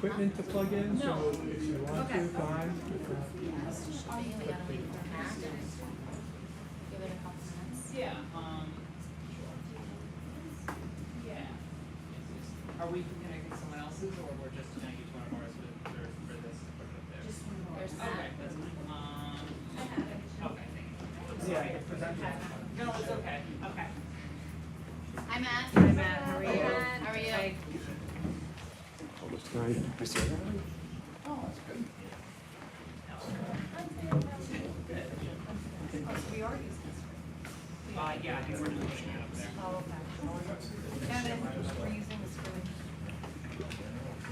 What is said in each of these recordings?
equipment to plug in, so if you want to, fine. Give it a couple minutes. Yeah, yeah. Are we connecting someone else's, or we're just gonna use one of ours for this to put it up there? Just one more. Okay, that's fine. Okay, thank you. Yeah, present it. No, it's okay, okay. Hi, Matt. Hi, Matt. How are you? How are you? Hi. Almost 9. I see. Oh, that's good. We are using this. Yeah, I think we're just pushing it up there. Oh, okay. Kevin, we're using the screen.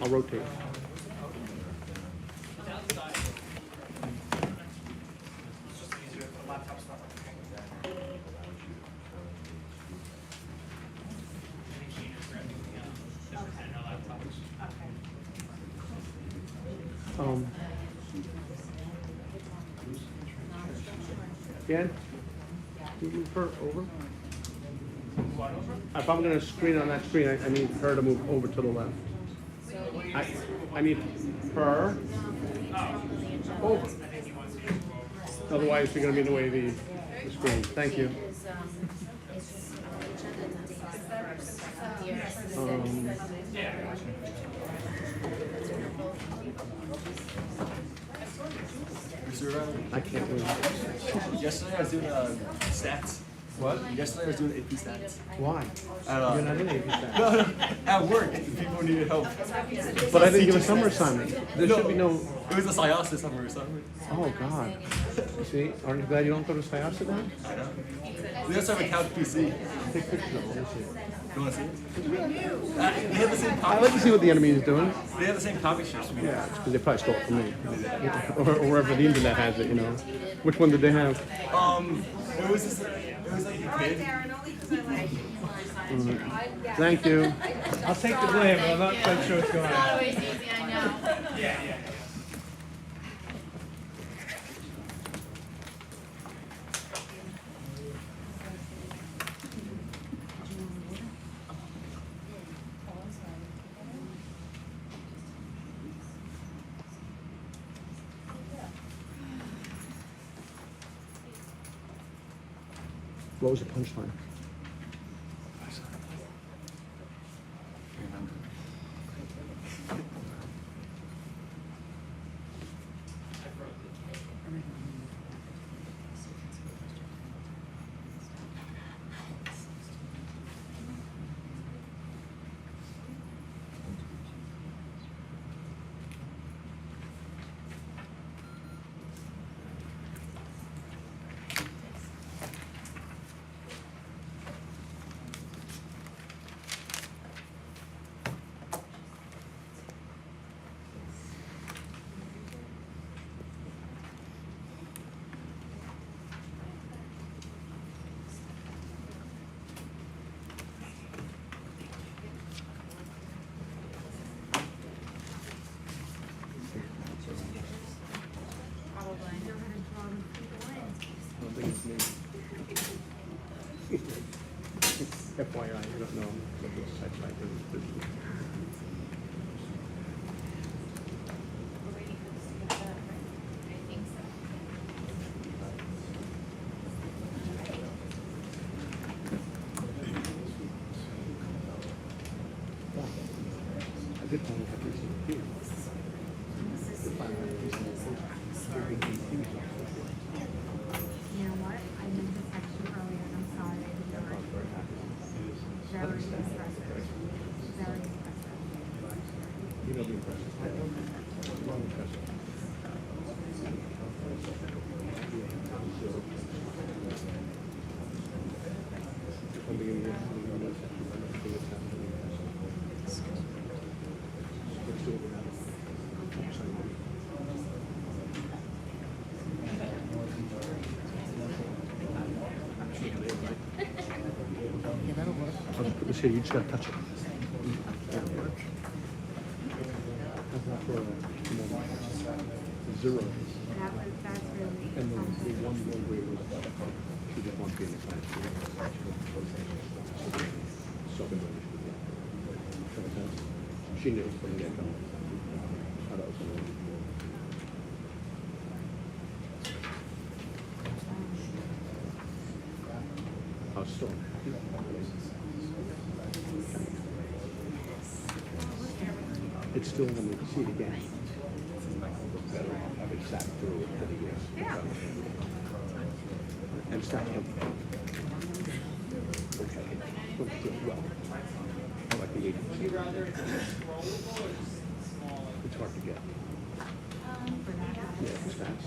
I'll rotate. It's outside. It's just easier if the laptop's not working. I think she just grabbed the Nintendo laptop. Okay. Dan, can you move her over? What over? If I'm gonna screen on that screen, I need her to move over to the left. I need her over. I think he wants you to go over. Otherwise, you're gonna be in the way of the screen. Thank you. Yeah. I can't move. Yesterday I was doing stats. What? Yesterday I was doing AP stats. Why? At, You're not in AP stats. no, at work. People needed help. But I didn't give a summer assignment. There should be no. It was a SIOS summer assignment. Oh God. See, aren't you glad you don't go to Syosset then? I know. We also have a couch PC. Take pictures of it. You want to see it? They have the same I'd comic. like to see what the enemy is doing. They have the same comic strips. We Yeah, because they probably stole it from me, or wherever the internet has it. You know, which one did they have? It was just, it was like a kid. Thank you. I'll take the blame, but I'm not quite sure what's going It's not on. always easy, I know. Yeah, yeah. What was the punchline? I don't think it's me. FYI, you don't know what this type is. I think so. I did only have to see here. You know what? I meant to text you earlier and I'm sorry I did not. Very impressive. Very impressive. You know the impression. Wrong impression. I'll just put this here, you just gotta touch it. Zero. That's really And then something. the one more way was she just wants to be in the class. So she knew from the get-go. still. It's still, when you see it again, better have it sat through it for the years. Yeah. And start to. Okay. Well, I like the 80%. Would you rather it's rollable or just small? It's hard to get. Yeah, it's fast.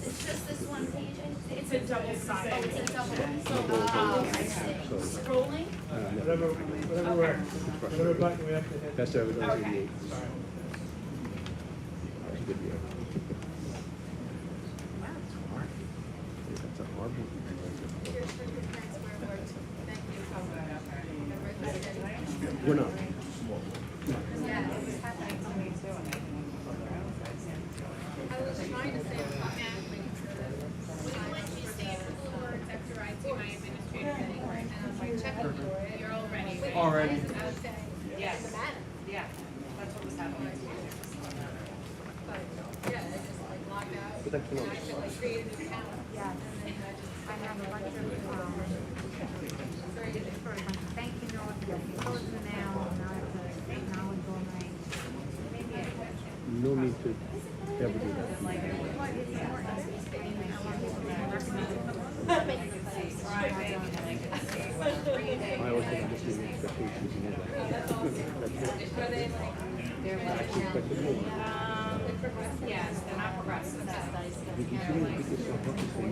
It's just this one page. It's a double sided. Oh, it's a double. So, Scrolling? Whatever works. Whatever button we have to hit. best ever done 88. Sorry. That was a good year. That's hard. That's a hard one. We're not. I was trying to say automatically when you say approval words after I do my administrative thing, and I'm like, check it, you're all ready. Wait, Already. what is it? I was saying, Yes. the matter. Yeah, that's what was happening. But, yeah, I just like logged out. But that's And not- I actually like created an account. Yeah. And then I just. I have a bunch of, Very good. sort of like thank you notes, that you close the mail, and I have to acknowledge all my, maybe I No need to ever do that. what is important. Anyway, I want people to recognize it. I always think I'm just giving expectations and all that. Are they like, They're like, Expected more. yes, they're not progressive. Did you see me pick yourself up and say,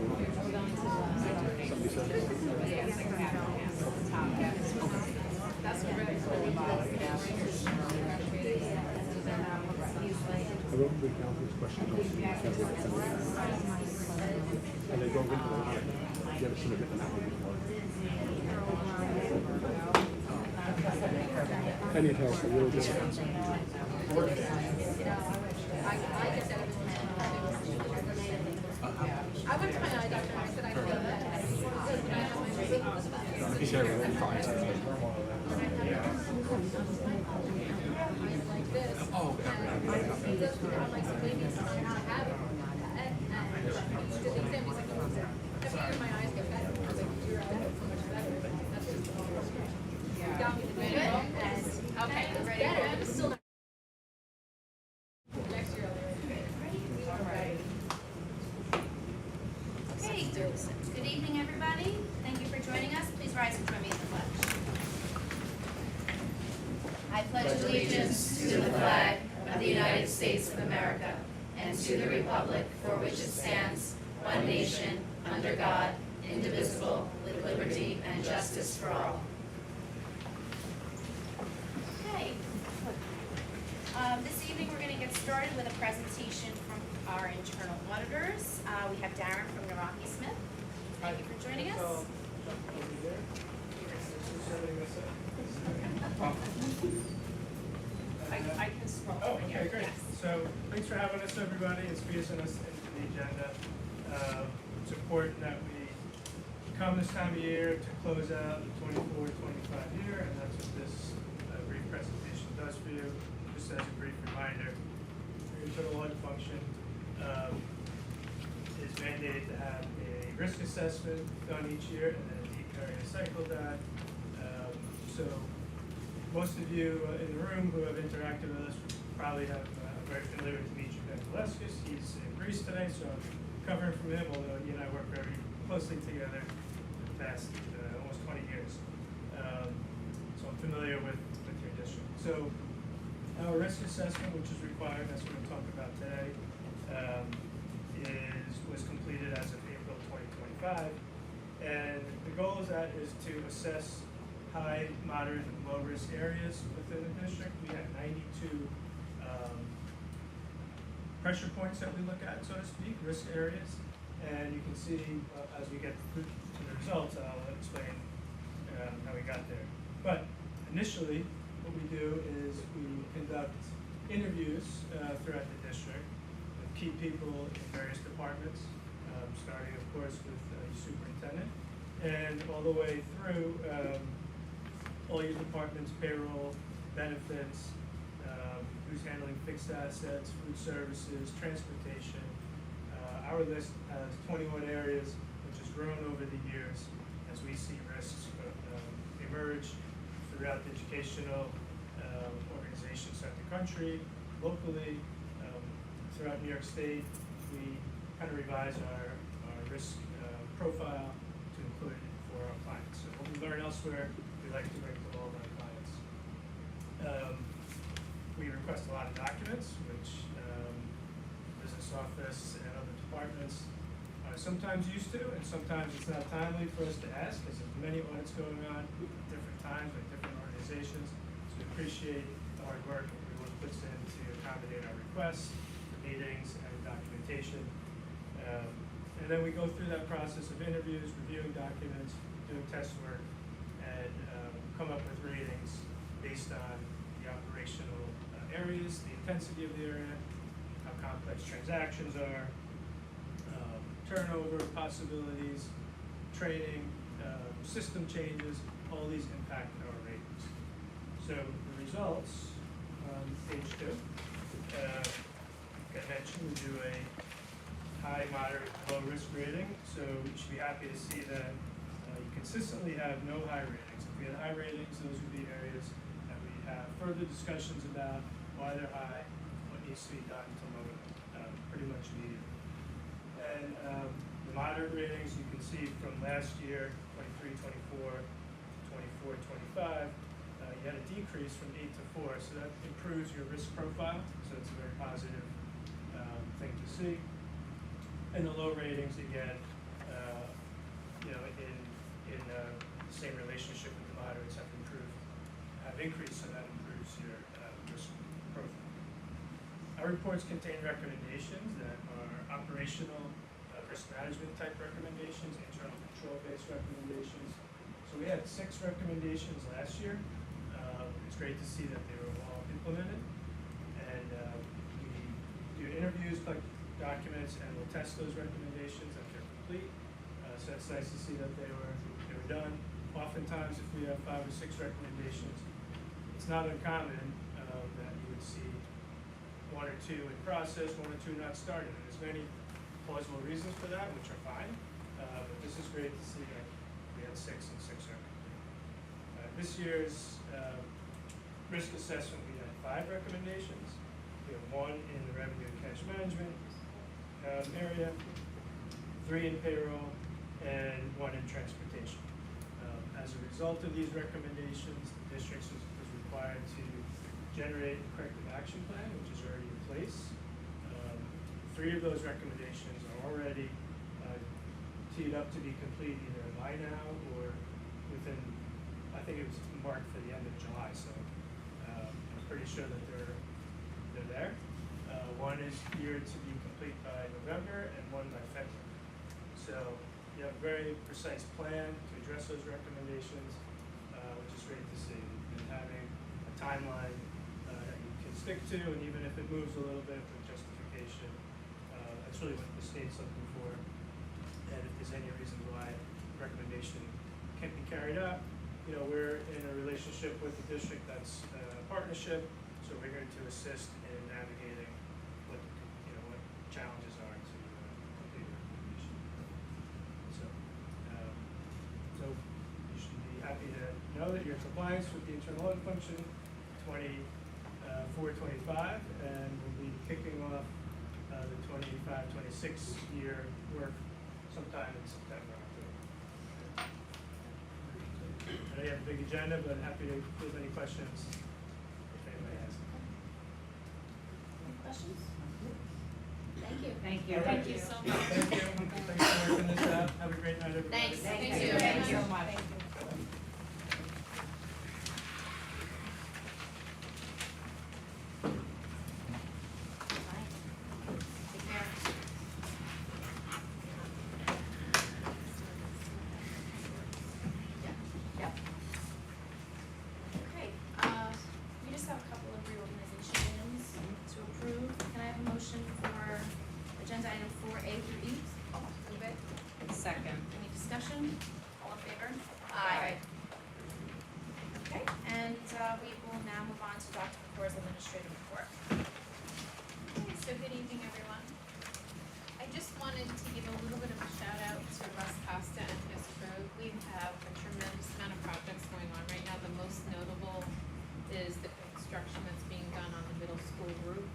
somebody said, Yes, they have, yes, at the top, yes. that's what really cool about it. I wrote the accountant's question. And they go into the line. You ever seen a different one before? I need help, a little bit. I went to my eye doctor and I said I feel that. When I have my results. You should have really fine. Like this. Oh, And I'm like, so maybe it's not have it. And he did the exam, he's like, every year my eyes get better. I was like, your eyes get so much better. That's just. He got me to do it. And, Okay, ready? yeah, I'm still not. Next year I'll be ready. Okay, good evening, everybody. Thank you for joining us. Please rise and join me in the pledge. I pledge allegiance to the flag of the United States of America and to the republic for which it stands, one nation, under God, indivisible, with liberty and justice for all. Okay. This evening, we're going to get started with a presentation from our internal auditors. We have Darren from Naraki Smith. Thank you for joining us. So, jump over there. Just setting this up. I can scroll. Oh, okay, great. So, thanks for having us, everybody, and squeezing us into the agenda. It's important that we come this time of year to close out the 24-25 year, and that's what this brief presentation does for you. Just as a brief reminder, your internal audit function is mandated to have a risk assessment done each year and then a deep area cycle done. So most of you in the room who have interacted with us probably have very familiar with Dimitri Vangeleskis. He's in Greece today, so I'm covering from him, although he and I work very closely together for the past almost 20 years. So I'm familiar with your district. So our risk assessment, which is required, that's what I'm talking about today, was completed as of April 2025. And the goal of that is to assess high, moderate, and low risk areas within the district. We have 92 pressure points that we look at, so to speak, risk areas. And you can see as we get to the results, I'll explain how we got there. But initially, what we do is we conduct interviews throughout the district with key people in various departments, starting, of course, with your superintendent, and all the way through all your departments, payroll, benefits, who's handling fixed assets, food services, transportation. Our list has 21 areas, which has grown over the years as as we see risks emerge throughout the educational organizations throughout the country, locally, throughout New York State, we kind of revise our risk profile to include it for our clients. So what we learn elsewhere, we like to bring to all of our clients. We request a lot of documents, which business office and other departments are sometimes used to, and sometimes it's not timely for us to ask, because there's many audits going on at different times with different organizations. So we appreciate the hard work everyone puts in to accommodate our requests for meetings and documentation. And then we go through that process of interviews, reviewing documents, doing test work, and come up with ratings based on the operational areas, the intensity of the area, how complex transactions are, turnover possibilities, training, system changes, all these impact our ratings. So the results on page 2, like I mentioned, we do a high, moderate, low risk rating. So you should be happy to see that you consistently have no high ratings. If we had high ratings, those would be areas that we have further discussions about why they're high, what needs to be done to lower them, pretty much immediately. And the moderate ratings, you can see from last year, 23, 24, 24, 25, you had a decrease from 8 to 4, so that improves your risk profile. So it's a very positive thing to see. And the low ratings, again, in the same relationship with the moderates have increased, so that improves your risk profile. Our reports contain recommendations that are operational risk management type recommendations, internal control-based recommendations. So we had 6 recommendations last year. It's great to see that they were all implemented. And we do interviews, collect documents, and we'll test those recommendations if they're complete. So it's nice to see that they were done. Oftentimes, if we have 5 or 6 recommendations, it's not uncommon that you would see 1 or 2 in process, 1 or 2 not started. And there's many plausible reasons for that, which are fine. But this is great to see that we had 6 and 6 recommendations. This year's risk assessment, we had 5 recommendations. We have 1 in the revenue and cash management area, 3 in payroll, and 1 in transportation. As a result of these recommendations, the district was required to generate a corrective action plan, which is already in place. 3 of those recommendations are already teed up to be complete either by now or within, I think it was marked for the end of July, so I'm pretty sure that they're there. 1 is geared to be complete by November and 1 by February. So you have a very precise plan to address those recommendations, which is great to see. And having a timeline that you can stick to, and even if it moves a little bit with justification, that's really what the state's looking for. And if there's any reason why the recommendation can't be carried out, we're in a relationship with the district that's a partnership, so we're going to assist in navigating what challenges are to complete the recommendation. So you should be happy to know that you're in compliance with the internal audit function 24-25, and we'll be kicking off the 25-26 year work sometime in September, October. I know you have a big agenda, but happy to field any questions if anybody has. Any questions? Thank you. Thank you. All right. Thank you so much. Thank you. Thanks for working this out. Have a great night, everybody. Thanks. Thank Thank you. you. Thank you so much. Take care. Yep. Okay, we just have a couple of reorganizations to approve. Can I have a motion for agenda item 4A through E? Move it. Second. Any discussion? All in favor? Aye. Okay, and we will now move on to Dr. Kapoor's administrative report. Okay, so good evening, everyone. I just wanted to give a little bit of a shout out to Russ Costa and his crew We have a tremendous amount of projects going on right now. The most notable is the construction that's being done on the middle school roof.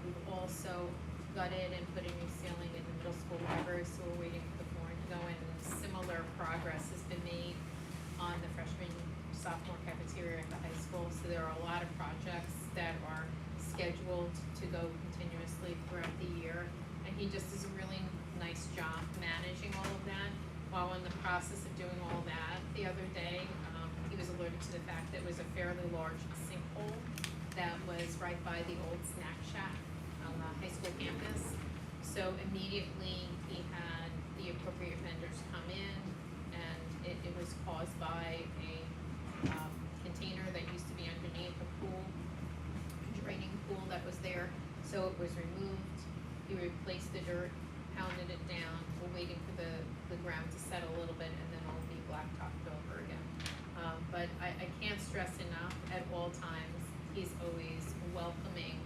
We've also gutted and put a new ceiling in the middle school library, so we're waiting for the flooring to go in. And similar progress has been made on the freshman, sophomore cafeteria at the high school. So there are a lot of projects that are scheduled to go continuously throughout the year. And he just does a really nice job managing all of that. While in the process of doing all that, the other day, he was alerted to the fact that it was a fairly large sinkhole that was right by the old snack shack on the high school campus. So immediately, he had the appropriate vendors come in, and it was caused by a container that used to be underneath a pool, draining pool that was there. So it was removed. He replaced the dirt, pounded it down. We're waiting for the ground to settle a little bit, and then it'll be blacktopped over again. But I can't stress enough, at all times, he's always welcoming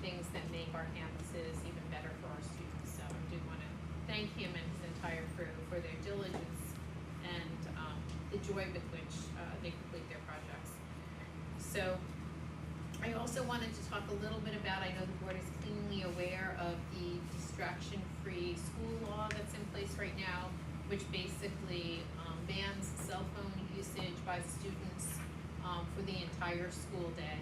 things that make our campuses even better for our students. So I do want to thank him and his entire crew for their diligence and the joy with which they complete their projects. So I also wanted to talk a little bit about, I know the board is keenly aware of the distraction-free school law that's in place right now, which basically bans cell phone usage by students for the entire school day.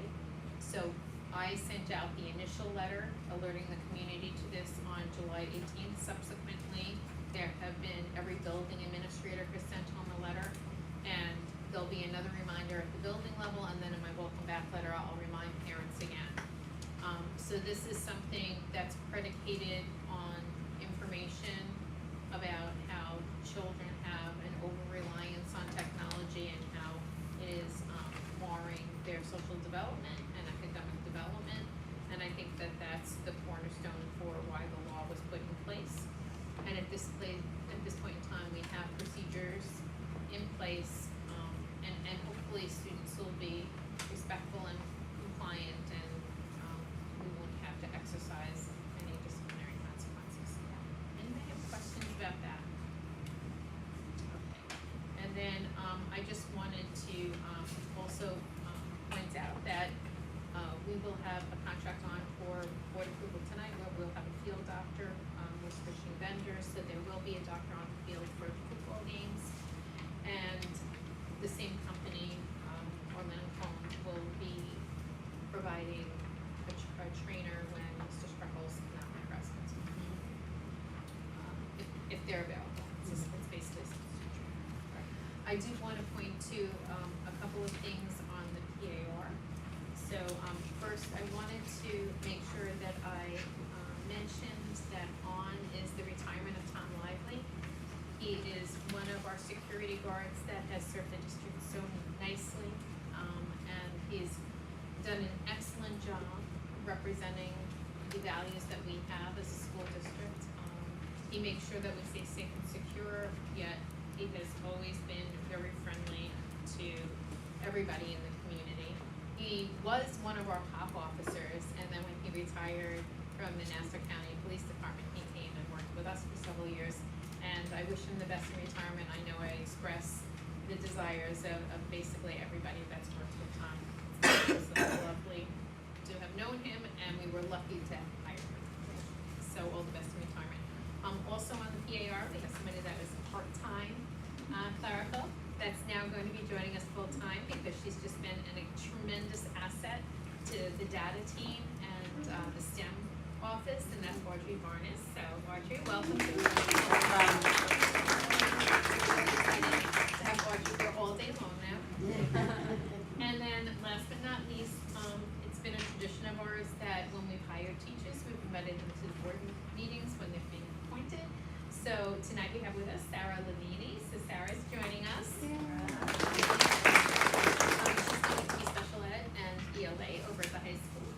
So I sent out the initial letter alerting the community to this on July 18th. Subsequently, there have been, every building administrator has sent home a letter, and there'll be another reminder at the building level, and then in my welcome back letter, I'll remind parents again. So this is something that's predicated on information about how children have an over-reliance on technology and how it is marring their social development and academic development. And I think that that's the cornerstone for why the law was put in place. And at this point in time, we have procedures in place, and hopefully students will be respectful and compliant, and we won't have to exercise any disciplinary consequences. Anybody have questions about that? Okay. And then I just wanted to also point out that we will have a contract on for board approval tonight, where we'll have a field doctor. We're switching vendors, so there will be a doctor on the field for football games. And the same company, Orlando Home, will be providing a trainer when Mr. Spreckles cannot be present. If they're available. It's basically a substitute trainer. I do want to point to a couple of things on the PAR. So first, I wanted to make sure that I mentioned that on is the retirement of Tom Lively. He is one of our security guards that has served the district so nicely, and he's done an excellent job representing the values that we have as a school district. He makes sure that we stay safe and secure, yet he has always been very friendly to everybody in the community. He was one of our POP officers, and then when he retired from the Nassau County Police Department, he came and worked with us for several years. And I wish him the best in retirement. I know I express the desires of basically everybody that's worked with Tom. It's lovely to have known him, and we were lucky to hire him. So all the best in retirement. Also on the PAR, we have somebody that was part-time clerical that's now going to be joining us full-time, because she's just been a tremendous asset to the data team and the STEM office, and that's Audrey Varnes. So Audrey, welcome to have Audrey here all day long now. And then last but not least, it's been a tradition of ours that when we've hired teachers, we've invited them to the board meetings when they're being appointed. So tonight we have with us Sarah Levini. So Sarah's joining us. She's going to be special ed and ELA over at the high school.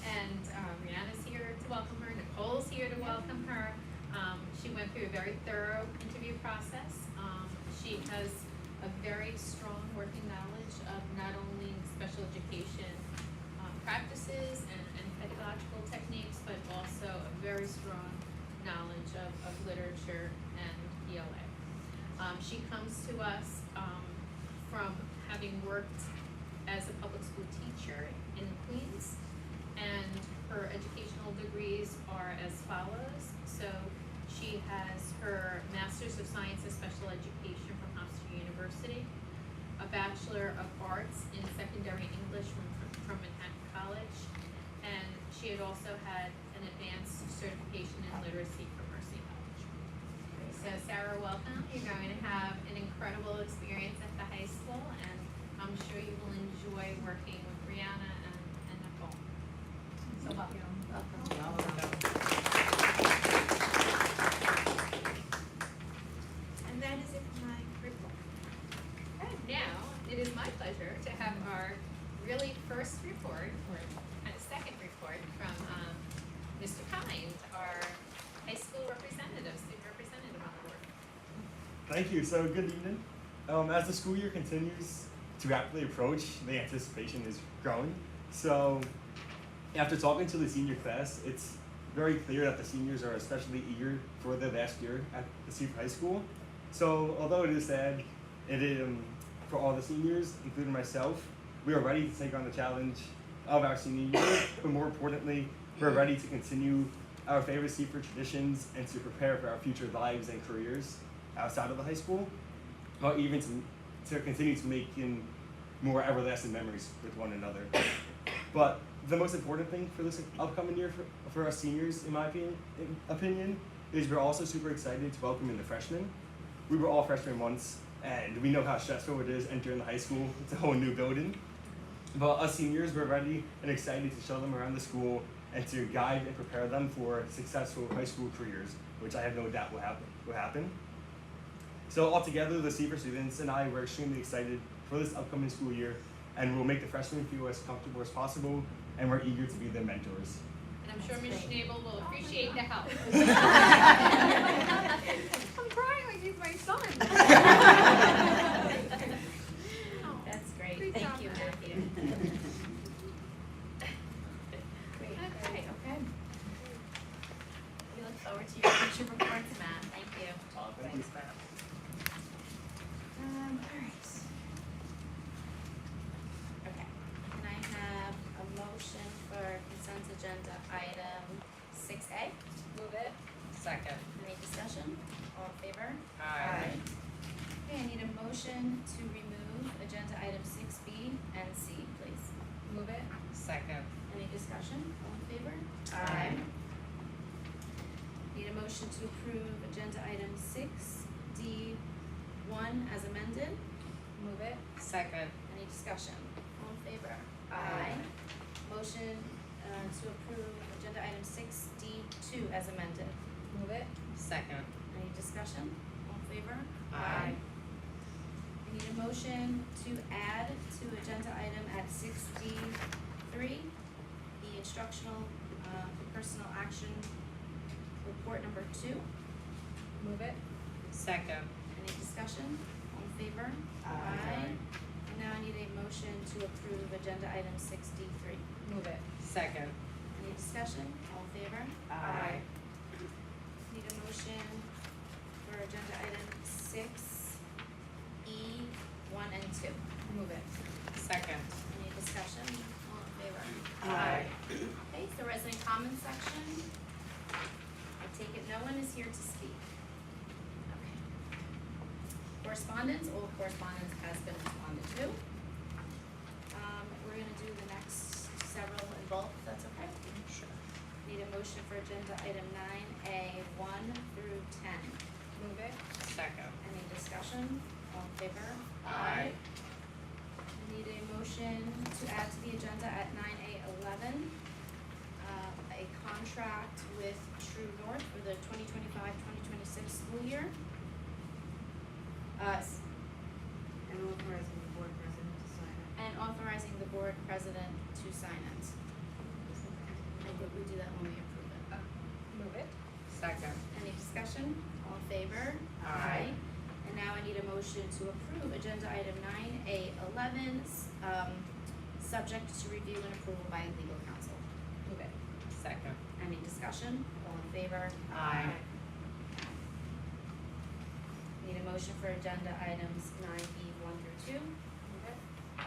And Rihanna's here to welcome her. Nicole's here to welcome her. She went through a very thorough interview process. She has a very strong working knowledge of not only special education practices and pedagogical techniques, but also a very strong knowledge of literature and ELA. She comes to us from having worked as a public school teacher in Queens, and her educational degrees are as follows. So she has her Master's of Science in Special Education from Hofstra University, a Bachelor of Arts in Secondary English from Manhattan College, and she had also had an advanced certification in literacy from Mercy College. So Sarah, welcome. You're going to have an incredible experience at the high school, and I'm sure you will enjoy working with Brianna and Nicole. So welcome. And that is it for my report. Okay, now, it is my pleasure to have our really first report, or kind of second report from Mr. Kind, our high school representative, student representative on the board. Thank you. So good evening. As the school year continues to rapidly approach, the anticipation is growing. So after talking to the senior class, it's very clear that the seniors are especially eager for their last year at the Seaford High School. So although it is sad, it is for all the seniors, including myself, we are ready to take on the challenge of our senior year, but more importantly, we're ready to continue our favorite Seaford traditions and to prepare for our future lives and careers outside of the high school, or even to continue to make more everlasting memories with one another. But the most important thing for this upcoming year for our seniors, in my opinion, is we're also super excited to welcome in the freshmen. We were all freshmen once, and we know how stressful it is entering the high school. It's a whole new building. But us seniors, we're ready and excited to show them around the school and to guide and prepare them for successful high school careers, which I have no doubt will happen. So altogether, the Seaford students and I were extremely excited for this upcoming school year, and we'll make the freshmen feel as comfortable as possible, and we're eager to be their mentors. And I'm sure Ms. Schnabel will appreciate the help. I'm crying like he's my son. That's great. Great Thank job, you, Matt. Matthew. Great, Okay. okay. We look forward to your future reports, Matt. Thank you. Thank you. All right. Okay, can I have a motion for consent agenda item 6A? Move it. Second. Any discussion? All in favor? Aye. Okay, I need a motion to remove agenda item 6B and C, please. Move it. Second. Any discussion? All in favor? Aye. Need a motion to approve agenda item 6D1 as amended. Move it. Second. Any discussion? All in favor? Aye. Motion to approve agenda item 6D2 as amended. Move it. Second. Any discussion? All in favor? Aye. I need a motion to add to agenda item at 6D3, the instructional personal action report number 2. Move it. Second. Any discussion? All in favor? Aye. And now I need a motion to approve agenda item 6D3. Move it. Second. Any discussion? All in favor? Aye. Need a motion for agenda item 6E1 and 2. Move it. Second. Any discussion? All in favor? Aye. Okay, it's the resident comments section. I take it no one is here to speak. Okay. Correspondence, all correspondence has been responded to. We're gonna do the next several in bulk, if that's okay? Sure. Need a motion for agenda item 9A, 1 through 10. Move it. Second. Any discussion? All in favor? Aye. Need a motion to add to the agenda at 9A, 11, a contract with True North for the 2025-2026 school year. And authorizing the board president to sign it. And authorizing the board president to sign it. I think we do that when we approve it. Move it. Second. Any discussion? All in favor? Aye. And now I need a motion to approve agenda item 9A, 11, subject to review and approval by legal counsel. Move it. Second. Any discussion? All in favor? Aye. Need a motion for agenda items 9E1 through 2.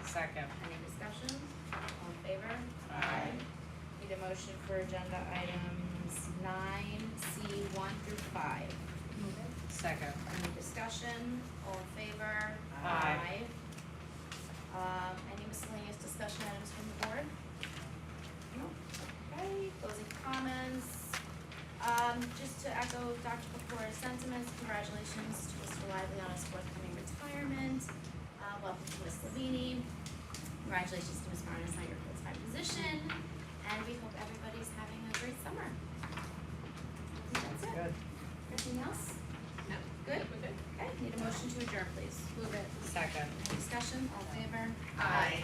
Second. Any discussion? All in favor? Aye. Need a motion for agenda items 9C1 through 5. Second. Any discussion? All in favor? Aye. Any miscellaneous discussion items from the board? No. Okay, closing comments. Just to echo Dr. Pacor's sentiments, congratulations to Mr. Lively on his forthcoming retirement. Welcome to Ms. Lavini. Congratulations to Ms. Marnes on your full-time position. And we hope everybody's having a great summer. I think that's it. Good. Anything else? No. Good? We're good. Okay, need a motion to adjourn, please. Move it. Second. Any discussion? All in favor? Aye.